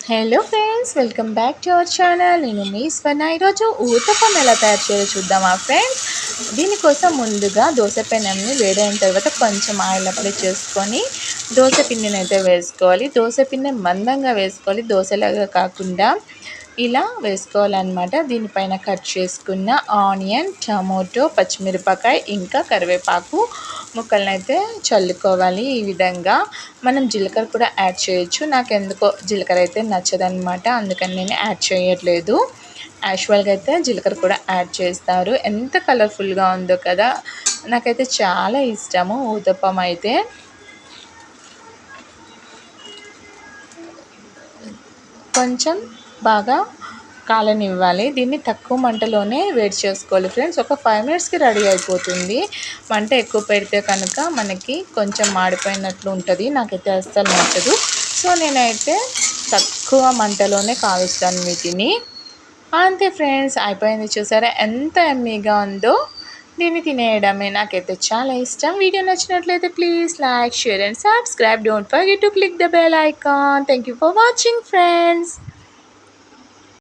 Hello friends, welcome back to our channel. నేను మీ స్వర్ణ. ఈరోజు ఊతప్పం ఎలా తయారు చేయాలో చూద్దామా ఫ్రెండ్స్. దీనికోసం ముందుగా దోశ పెనంని వేడైన తర్వాత కొంచెం ఆయిల్ అప్లై చేసుకొని దోశ పిండిని అయితే వేసుకోవాలి. దోశ పిండి మందంగా వేసుకోవాలి, దోశలాగా కాకుండా ఇలా వేసుకోవాలన్నమాట. దీనిపైన కట్ చేసుకున్న ఆనియన్, టమోటో, పచ్చిమిరపకాయ ఇంకా కరివేపాకు ముక్కలను అయితే చల్లుకోవాలి. ఈ విధంగా మనం జీలకర్ర కూడా యాడ్ చేయొచ్చు. నాకు ఎందుకో జీలకర్ర అయితే నచ్చదనమాట, అందుకని నేను యాడ్ చేయట్లేదు. యాక్చువల్గా అయితే జీలకర్ర కూడా యాడ్ చేస్తారు. ఎంత కలర్ఫుల్గా ఉందో కదా, నాకైతే చాలా ఇష్టము ఊతప్పం అయితే. కొంచెం బాగా కాలనివ్వాలి. దీన్ని తక్కువ మంటలోనే వేడి చేసుకోవాలి ఫ్రెండ్స్. ఒక 5 మినిట్స్కి రెడీ అయిపోతుంది. మంట ఎక్కువ పెడితే కనుక మనకి కొంచెం మాడిపోయినట్లు ఉంటుంది, నాకైతే అస్సలు నచ్చదు. సో నేనైతే తక్కువ మంటలోనే కాలుస్తాను వీటిని. అంతే ఫ్రెండ్స్, అయిపోయింది. చూసారా ఎంత ఎమ్మీగా ఉందో. దీన్ని తినేయడమే నాకైతే చాలా ఇష్టం. వీడియో నచ్చినట్లయితే please like, share and subscribe. Don't forget to click the bell icon. Thank you for watching friends.